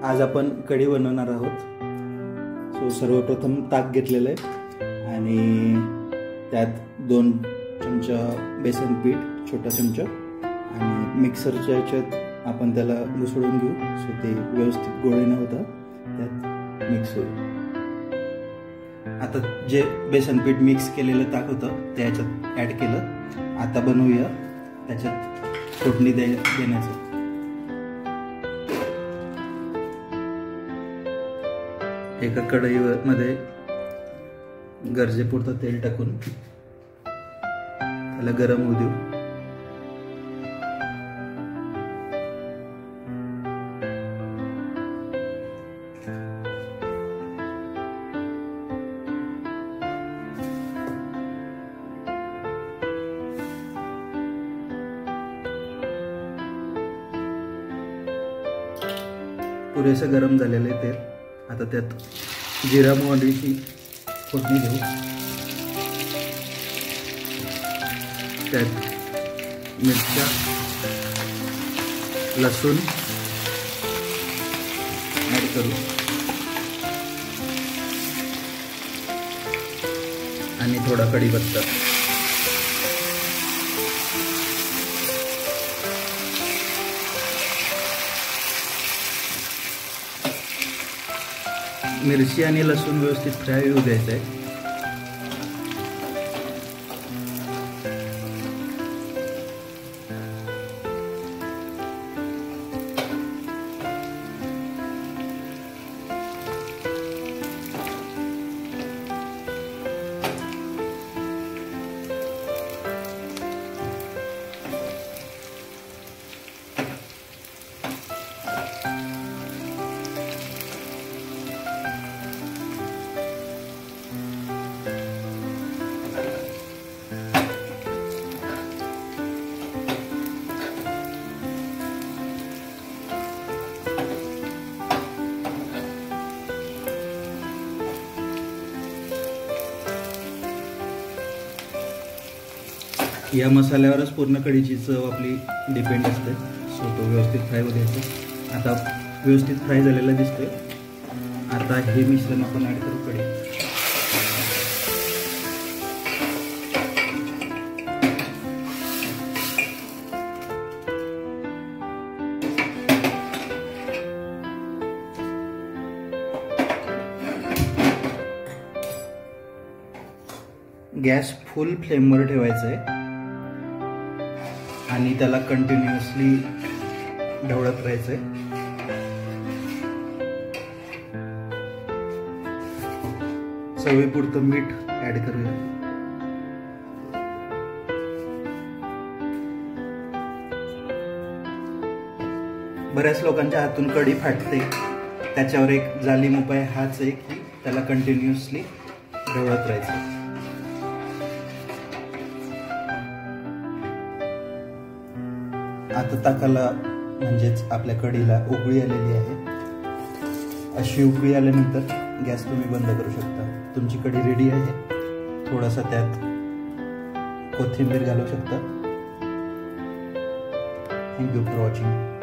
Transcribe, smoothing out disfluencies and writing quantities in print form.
आज आपण कढी बनवणार आहोत। सो सर्वप्रथम ताक घेतलेलं आहे आणि त्यात 2 चमचा बेसन पीठ, छोटा चमचा, आणि मिक्सरच्या ह्याच्यात आपण त्याला घुसळून घेऊ सो ते व्यवस्थित गोळे न होता त्यात मिक्स होईल। आता जे बेसन पीठ मिक्स केलेलं ताक होतं ते ह्याच्यात ॲड केलं। आता बनवूया त्याच्यात फोडणी देण्याचं। एका कढईमध्ये गरजेपुरतं तेल टाकून त्याला गरम होऊ देऊ। पुरेसं गरम झालेलं आहे तेल। आता त्यात जिरा मोहरीची फोडणी देऊ। त्यात मिरच्या, लसूण ॲड करू आणि थोडा कढीपत्ता। मिरची आणि लसूण व्यवस्थित फ्राय होऊ द्यायचं आहे। या मसाल्यावरच पूर्ण कढीची चव आपली डिपेंड असते। सो तो व्यवस्थित फ्राय होऊ द्यायचा। आता व्यवस्थित फ्राय झालेला दिसतोय। आता हे मिश्रण आपण ॲड करू कढी। गॅस फुल फ्लेमवर ठेवायचा आहे आणि त्याला कंटिन्युअसली ढवळत राहायचंय। चवीपुरतं मीठ ऍड करूया। बऱ्याच लोकांच्या हातून कढी फाटते, त्याच्यावर एक जालीम उपाय हाच आहे की त्याला कंटिन्युअसली ढवळत राहायचं। आता ताकाला म्हणजेच आपल्या कढीला उकळी आलेली आहे। अशी उकळी आल्यानंतर गॅस तुम्ही बंद करू शकता। तुमची कढी रेडी आहे। थोडासा त्यात कोथिंबीर घालू शकता। Thank you for watching.